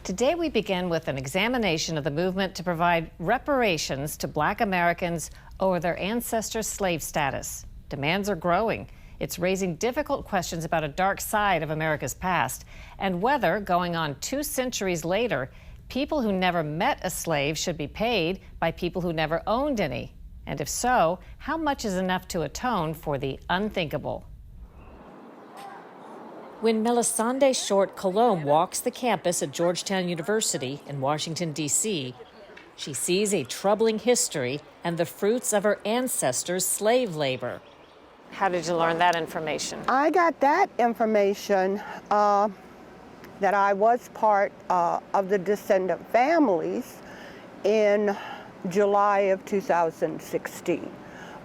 Today we begin with an examination of the movement to provide reparations to Black Americans over their ancestors' slave status. Demands are growing. It's raising difficult questions about a dark side of America's past and whether, going on 2 centuries later, people who never met a slave should be paid by people who never owned any. And if so, how much is enough to atone for the unthinkable? When Melisande Short Colomb walks the campus at Georgetown University in Washington, D.C., she sees a troubling history and the fruits of her ancestors' slave labor. How did you learn that information? I got that information that I was part of the descendant families in July of 2016.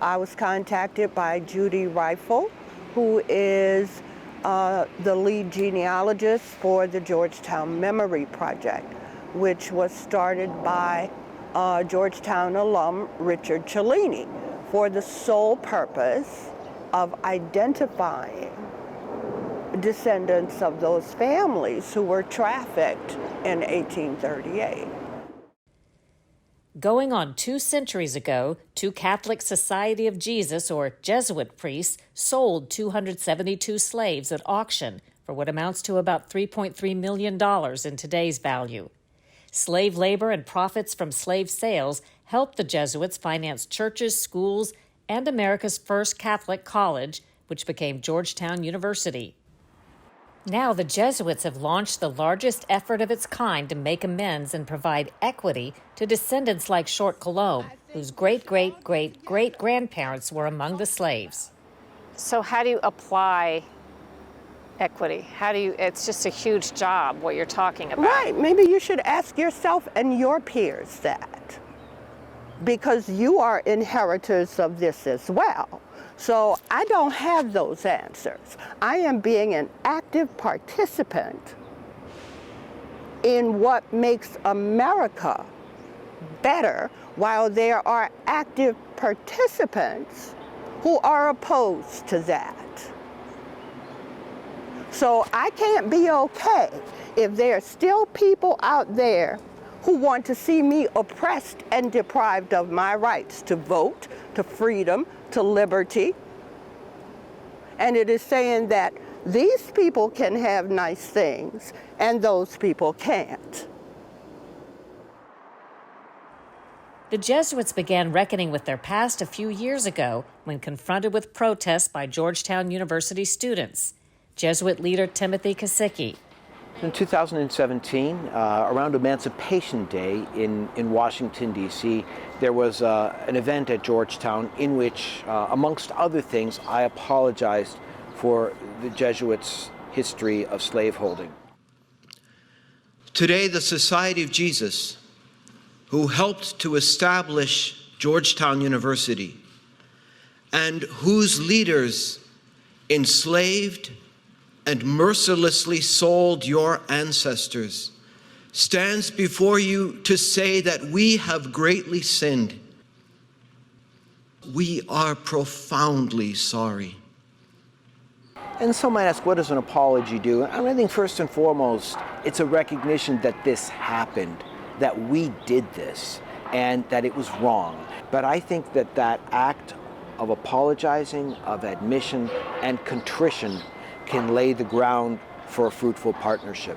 I was contacted by Judy Rifle, who is the lead genealogist for the Georgetown Memory Project, which was started by Georgetown alum Richard Cellini for the sole purpose of identifying descendants of those families who were trafficked in 1838. Going on 2 centuries ago, 2 Catholic Society of Jesus, or Jesuit priests, sold 272 slaves at auction for what amounts to about $3.3 million in today's value. Slave labor and profits from slave sales helped the Jesuits finance churches, schools, and America's first Catholic college, which became Georgetown University. Now the Jesuits have launched the largest effort of its kind to make amends and provide equity to descendants like Short Colomb, whose great-great-great-great-grandparents were among the slaves. So how do you apply equity? It's just a huge job, what you're talking about. Right, maybe you should ask yourself and your peers that, because you are inheritors of this as well. So I don't have those answers. I am being an active participant in what makes America better, while there are active participants who are opposed to that. So I can't be okay if there are still people out there who want to see me oppressed and deprived of my rights to vote, to freedom, to liberty. And it is saying that these people can have nice things and those people can't. The Jesuits began reckoning with their past a few years ago when confronted with protests by Georgetown University students. Jesuit leader Timothy Kosicki. In 2017, around Emancipation Day in Washington, D.C., there was an event at Georgetown in which, amongst other things, I apologized for the Jesuits' history of slaveholding. Today, the Society of Jesus, who helped to establish Georgetown University and whose leaders enslaved and mercilessly sold your ancestors, stands before you to say that we have greatly sinned. We are profoundly sorry. And some might ask, what does an apology do? And I think first and foremost, it's a recognition that this happened, that we did this, and that it was wrong. But I think that that act of apologizing, of admission, and contrition can lay the ground for a fruitful partnership.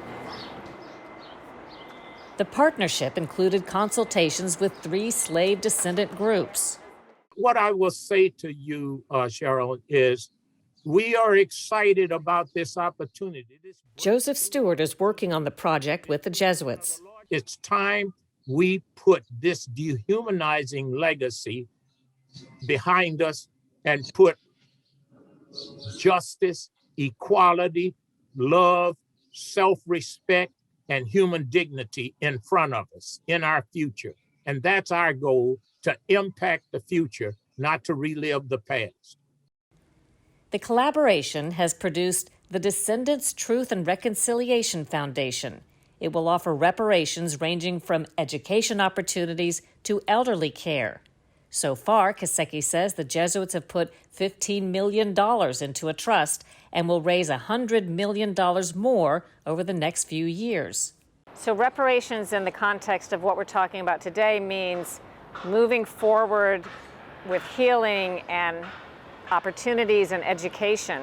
The partnership included consultations with 3 slave descendant groups. What I will say to you, Sharyl, is we are excited about this opportunity. Joseph Stewart is working on the project with the Jesuits. It's time we put this dehumanizing legacy behind us and put justice, equality, love, self-respect, and human dignity in front of us, in our future. And that's our goal, to impact the future, not to relive the past. The collaboration has produced the Descendants Truth and Reconciliation Foundation. It will offer reparations ranging from education opportunities to elderly care. So far, Kosicki says the Jesuits have put $15 million into a trust and will raise $100 million more over the next few years. So reparations in the context of what we're talking about today means moving forward with healing and opportunities and education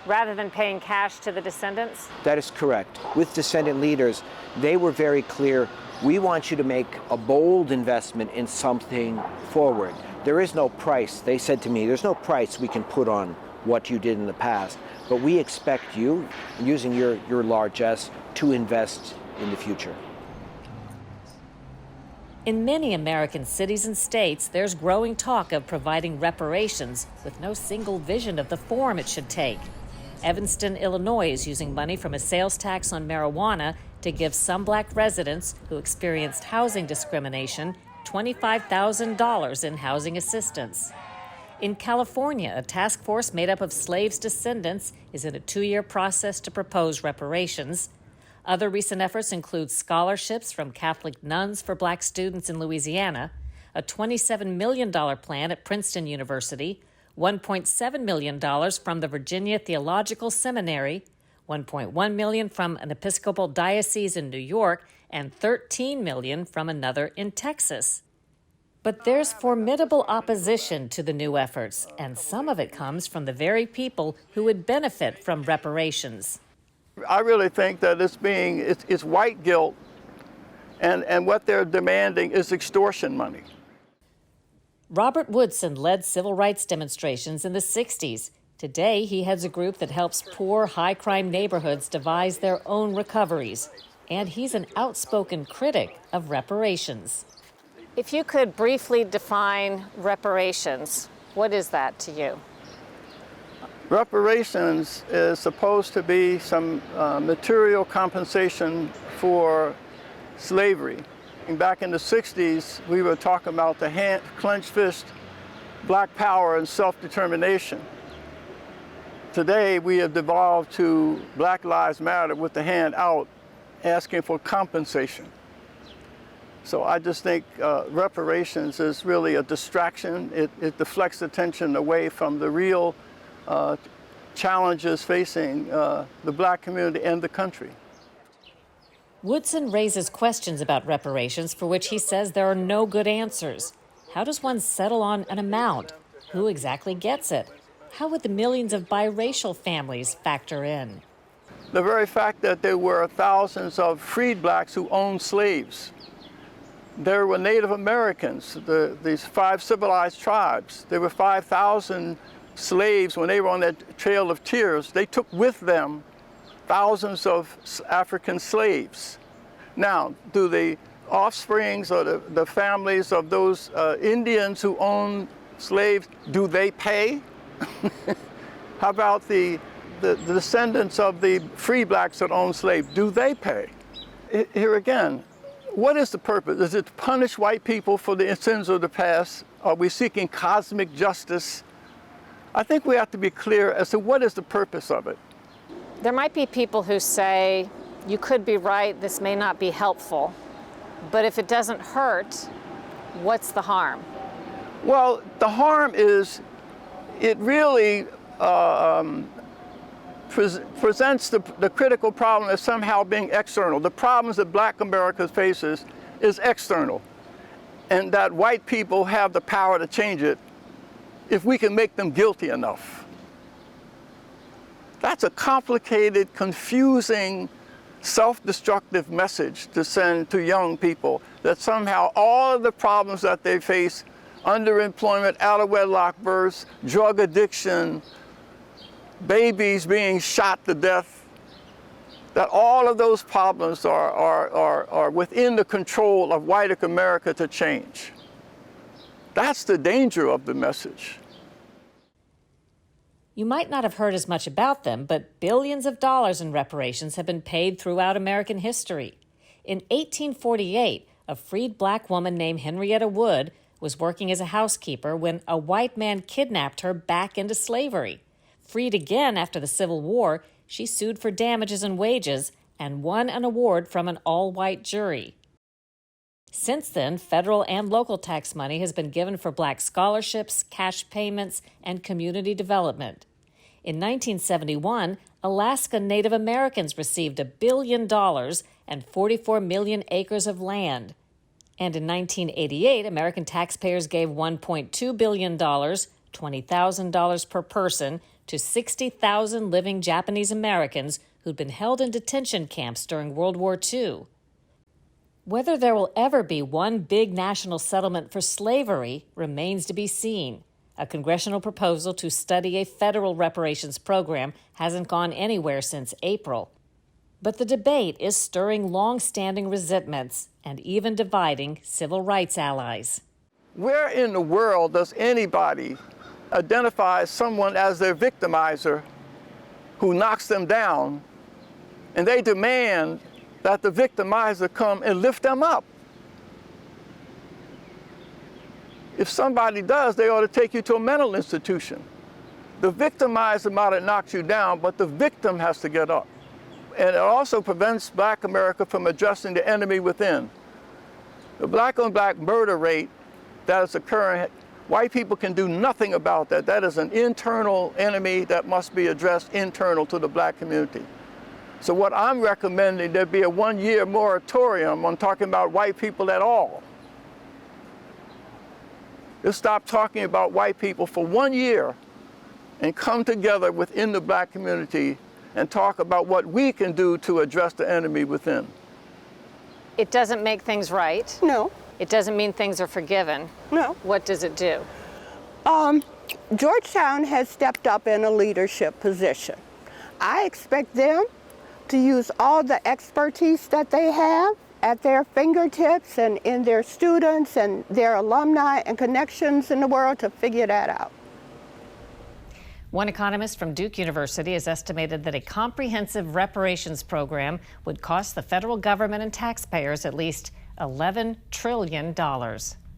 rather than paying cash to the descendants? That is correct. With descendant leaders, they were very clear, we want you to make a bold investment in something forward. There is no price. They said to me, there's no price we can put on what you did in the past, but we expect you, using your largesse, to invest in the future. In many American cities and states, there's growing talk of providing reparations with no single vision of the form it should take. Evanston, Illinois is using money from a sales tax on marijuana to give some black residents who experienced housing discrimination $25,000 in housing assistance. In California, a task force made up of slaves' descendants is in a 2-year process to propose reparations. Other recent efforts include scholarships from Catholic nuns for black students in Louisiana, a $27 million plan at Princeton University, $1.7 million from the Virginia Theological Seminary, $1.1 million from an Episcopal diocese in New York, and $13 million from another in Texas. But there's formidable opposition to the new efforts, and some of it comes from the very people who would benefit from reparations. I really think that it's white guilt, and what they're demanding is extortion money. Robert Woodson led civil rights demonstrations in the 60s. Today, he heads a group that helps poor, high-crime neighborhoods devise their own recoveries. And he's an outspoken critic of reparations. If you could briefly define reparations, what is that to you? Reparations is supposed to be some material compensation for slavery. And back in the 60s, we were talking about the clenched fist, black power, and self-determination. Today, we have devolved to Black Lives Matter with the hand out, asking for compensation. So I just think reparations is really a distraction. It deflects attention away from the real challenges facing the black community and the country. Woodson raises questions about reparations for which he says there are no good answers. How does one settle on an amount? Who exactly gets it? How would the millions of biracial families factor in? The very fact that there were thousands of freed blacks who owned slaves. There were Native Americans, these 5 civilized tribes. There were 5,000 slaves when they were on that Trail of Tears. They took with them thousands of African slaves. Now, do the offsprings or the families of those Indians who own slaves, do they pay? How about the descendants of the free blacks that own slaves? Do they pay? Here again, what is the purpose? Is it to punish white people for the sins of the past? Are we seeking cosmic justice? I think we have to be clear as to what is the purpose of it. There might be people who say, you could be right, this may not be helpful, but if it doesn't hurt, what's the harm? Well, the harm is it really presents the critical problem as somehow being external. The problems that black America faces is external, and that white people have the power to change it if we can make them guilty enough. That's a complicated, confusing, self-destructive message to send to young people, that somehow all of the problems that they face, underemployment, out-of-wedlock births, drug addiction, babies being shot to death, that all of those problems are within the control of white America to change. That's the danger of the message. You might not have heard as much about them, but billions of dollars in reparations have been paid throughout American history. In 1848, a freed black woman named Henrietta Wood was working as a housekeeper when a white man kidnapped her back into slavery. Freed again after the Civil War, she sued for damages and wages and won an award from an all-white jury. Since then, federal and local tax money has been given for black scholarships, cash payments, and community development. In 1971, Alaska Native Americans received $1 billion and 44 million acres of land. And in 1988, American taxpayers gave $1.2 billion, $20,000 per person, to 60,000 living Japanese Americans who'd been held in detention camps during World War II. Whether there will ever be one big national settlement for slavery remains to be seen. A congressional proposal to study a federal reparations program hasn't gone anywhere since April. But the debate is stirring long-standing resentments and even dividing civil rights allies. Where in the world does anybody identify someone as their victimizer who knocks them down, and they demand that the victimizer come and lift them up? If somebody does, they ought to take you to a mental institution. The victimizer might have knocked you down, but the victim has to get up. And it also prevents Black America from addressing the enemy within. The black-on-black murder rate that is occurring, white people can do nothing about that. That is an internal enemy that must be addressed internal to the Black community. So what I'm recommending, there be a 1-year moratorium on talking about white people at all. Just stop talking about white people for 1 year and come together within the Black community and talk about what we can do to address the enemy within. It doesn't make things right. No. It doesn't mean things are forgiven. No. What does it do? Georgetown has stepped up in a leadership position. I expect them to use all the expertise that they have at their fingertips and in their students and their alumni and connections in the world to figure that out. One economist from Duke University has estimated that a comprehensive reparations program would cost the federal government and taxpayers at least $11 trillion.